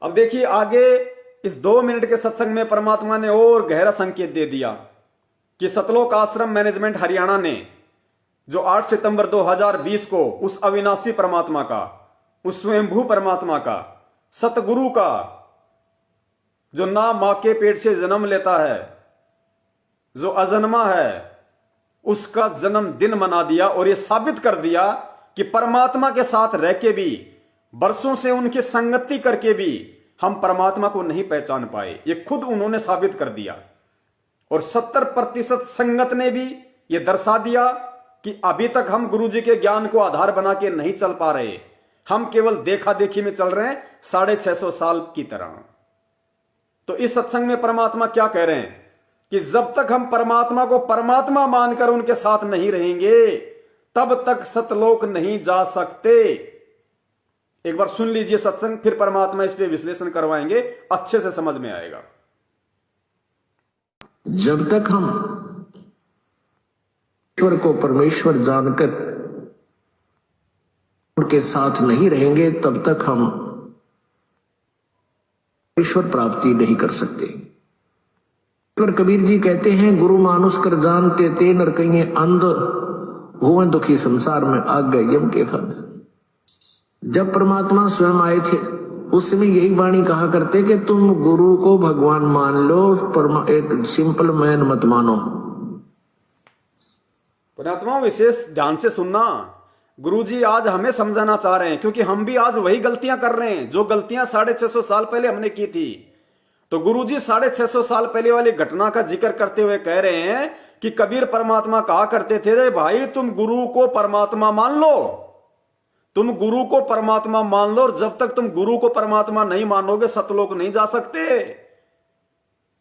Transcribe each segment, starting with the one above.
अब देखिए आगे इस 2 मिनट के सत्संग में परमात्मा ने और गहरा संकेत दे दिया कि सतलोक आश्रम मैनेजमेंट हरियाणा ने जो 8 सितंबर 2020 को उस अविनाशी परमात्मा का, उस स्वयंभू परमात्मा का, सतगुरु का, जो ना मां के पेट से जन्म लेता है, जो अजन्मा है, उसका जन्मदिन मना दिया और यह साबित कर दिया कि परमात्मा के साथ रह के भी, वर्षों से उनकी संगति करके भी हम परमात्मा को नहीं पहचान पाए। ये खुद उन्होंने साबित कर दिया। और 70% संगत ने भी ये दर्शा दिया कि अभी तक हम गुरु जी के ज्ञान को आधार बना के नहीं चल पा रहे, हम केवल देखा देखी में चल रहे हैं 650 साल की तरह। तो इस सत्संग में परमात्मा क्या कह रहे हैं कि जब तक हम परमात्मा को परमात्मा मानकर उनके साथ नहीं रहेंगे तब तक सतलोक नहीं जा सकते। एक बार सुन लीजिए सत्संग, फिर परमात्मा इस पे विश्लेषण करवाएंगे, अच्छे से समझ में आएगा। जब तक हम ईश्वर को परमेश्वर जानकर उनके साथ नहीं रहेंगे तब तक हम ईश्वर प्राप्ति नहीं कर सकते। ईश्वर कबीर जी कहते हैं, गुरु मानुष कर जानते ते नर कहिए अंध हुए दुखी संसार में आग गए यम के फंद। जब परमात्मा स्वयं आए थे उस समय यही वाणी कहा करते कि तुम गुरु को भगवान मान लो, एक सिंपल मैन मत मानो। पुण्यात्मा विशेष ध्यान से सुनना, गुरुजी आज हमें समझाना चाह रहे हैं, क्योंकि हम भी आज वही गलतियां कर रहे हैं जो गलतियां 650 साल पहले हमने की थी। तो गुरुजी 650 साल पहले वाली घटना का जिक्र करते हुए कह रहे हैं कि कबीर परमात्मा कहा करते थे, रे भाई तुम गुरु को परमात्मा मान लो, तुम गुरु को परमात्मा मान लो, और जब तक तुम गुरु को परमात्मा नहीं मानोगे सतलोक नहीं जा सकते।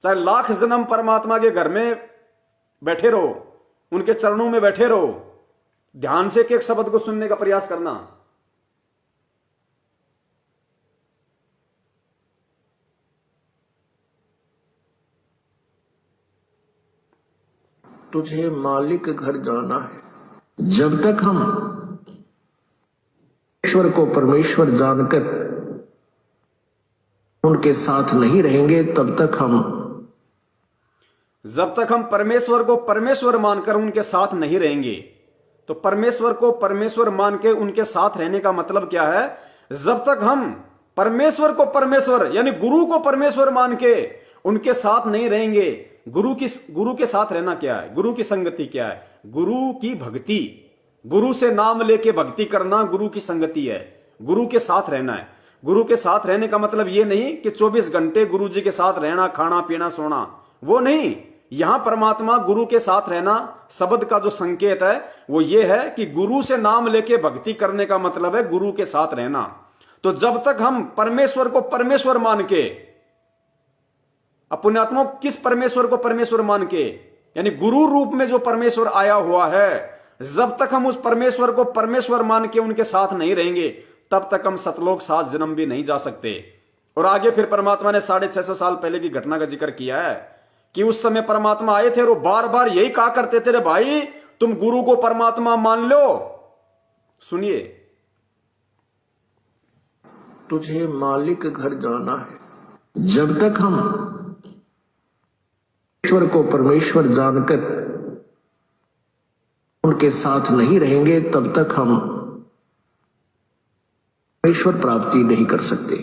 चाहे लाख जन्म परमात्मा के घर में बैठे रहो, उनके चरणों में बैठे रहो, ध्यान से एक शब्द को सुनने का प्रयास करना। तुझे मालिक घर जाना है। जब तक हम ईश्वर को परमेश्वर जानकर उनके साथ नहीं रहेंगे तब तक हम, जब तक हम परमेश्वर को परमेश्वर मानकर उनके साथ नहीं रहेंगे, तो परमेश्वर को परमेश्वर मान के उनके साथ रहने का मतलब क्या है? जब तक हम परमेश्वर को परमेश्वर यानी गुरु को परमेश्वर मान के उनके साथ नहीं रहेंगे। गुरु के साथ रहना क्या है? गुरु की संगति क्या है? गुरु की भक्ति, गुरु से नाम लेके भक्ति करना गुरु की संगति है, गुरु के साथ रहना है। गुरु के साथ रहने का मतलब ये नहीं कि 24 घंटे गुरु जी के साथ रहना, खाना पीना सोना, वो नहीं। यहां परमात्मा गुरु के साथ रहना शब्द का जो संकेत है वो ये है कि गुरु से नाम लेके भक्ति करने का मतलब है गुरु के साथ रहना। तो जब तक हम परमेश्वर को परमेश्वर मान के, पुण्यात्मा किस परमेश्वर को परमेश्वर मान के, यानी गुरु रूप में जो परमेश्वर आया हुआ है, जब तक हम उस परमेश्वर को परमेश्वर मान के उनके साथ नहीं रहेंगे तब तक हम सतलोक 7 जन्म भी नहीं जा सकते। और आगे फिर परमात्मा ने 650 साल पहले की घटना का जिक्र किया है कि उस समय परमात्मा आए थे और वो बार बार यही कहा करते थे, रे भाई तुम गुरु को परमात्मा मान लो। सुनिए, तुझे मालिक घर जाना है। जब तक हम ईश्वर को परमेश्वर जानकर उनके साथ नहीं रहेंगे तब तक हम ईश्वर प्राप्ति नहीं कर सकते।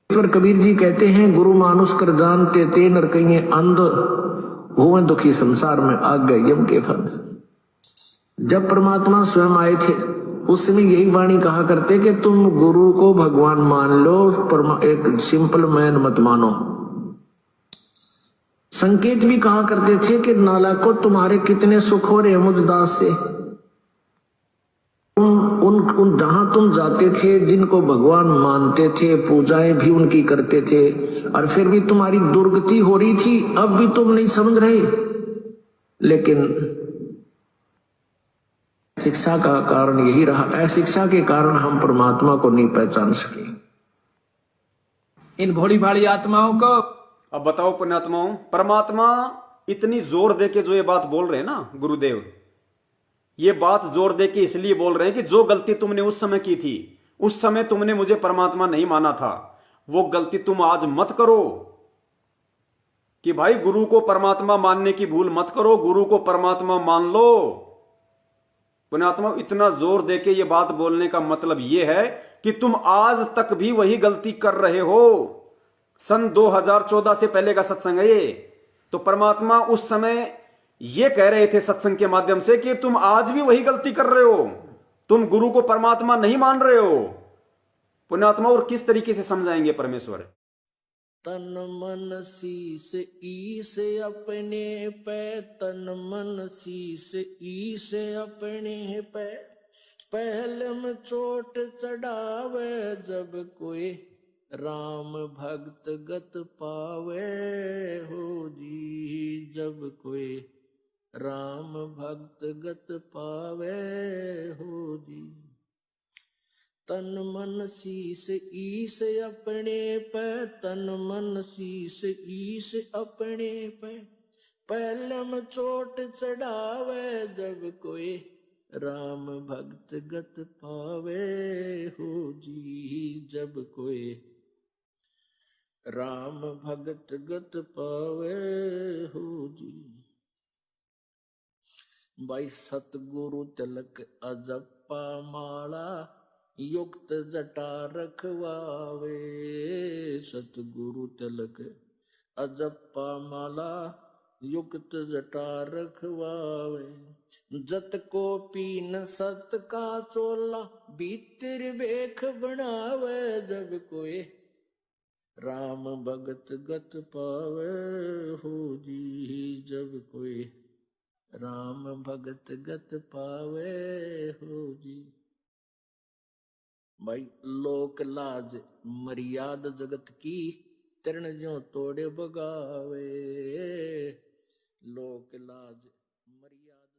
ईश्वर कबीर जी कहते हैं, गुरु मानुष कर जानते ते नर कहिए अंध हुए दुखी संसार में आग गए यम के फंद। जब परमात्मा स्वयं आए थे उस समय यही वाणी कहा करते कि तुम गुरु को भगवान मान लो, एक सिंपल मैन मत मानो। संकेत भी कहा करते थे कि नालाको तुम्हारे कितने सुख हो रहे मुझदास से। उन जहां तुम जाते थे, जिनको भगवान मानते थे, पूजाएं भी उनकी करते थे, और फिर भी तुम्हारी दुर्गति हो रही थी। अब भी तुम नहीं समझ रहे, लेकिन शिक्षा का कारण यही रहा। अशिक्षा के कारण हम परमात्मा को नहीं पहचान सके। इन भोली भाली आत्माओं को अब बताओ पुण्यात्माओं, परमात्मा इतनी जोर दे के जो ये बात बोल रहे हैं ना गुरुदेव, ये बात जोर दे के इसलिए बोल रहे हैं कि जो गलती तुमने उस समय की थी, उस समय तुमने मुझे परमात्मा नहीं माना था, वो गलती तुम आज मत करो कि भाई गुरु को परमात्मा मानने की भूल मत करो, गुरु को परमात्मा मान लो। पुण्यात्मा, इतना जोर देके ये बात बोलने का मतलब ये है कि तुम आज तक भी वही गलती कर रहे हो। सन 2014 से पहले का सत्संग है ये। तो परमात्मा उस समय ये कह रहे थे सत्संग के माध्यम से कि तुम आज भी वही गलती कर रहे हो, तुम गुरु को परमात्मा नहीं मान रहे हो। पुण्यात्मा, और किस तरीके से समझाएंगे परमेश्वर? तन मन शीस ईस अपने पे, तन मन शीस ईस अपने पे, पहले में चोट चढ़ावे जब कोई राम भक्त गत पावे हो जी, जब कोई राम भक्त गत पावे हो जी। तन मन शीस ईस अपने पे, तन मन शीस ईस अपने पे, पहलम चोट चढ़ावे जब कोई राम भक्त गत पावे हो जी, जब कोई राम भक्त गत पावे हो जी। भाई सतगुरु तिलक अजप्पा माला, युक्त जटा रखवावे, सतगुरु तिलक अजप्पा माला, युक्त जटा रखवावे। जत को पीन सत का चोला, भीतर बेख बनावे जब कोई राम भगत गत पावे हो जी, जब कोई राम भगत गत पावे हो जी। भाई लोक लाज मर्याद जगत की, तरण ज्यों तोड़े बगावे, लोक लाज मर्याद।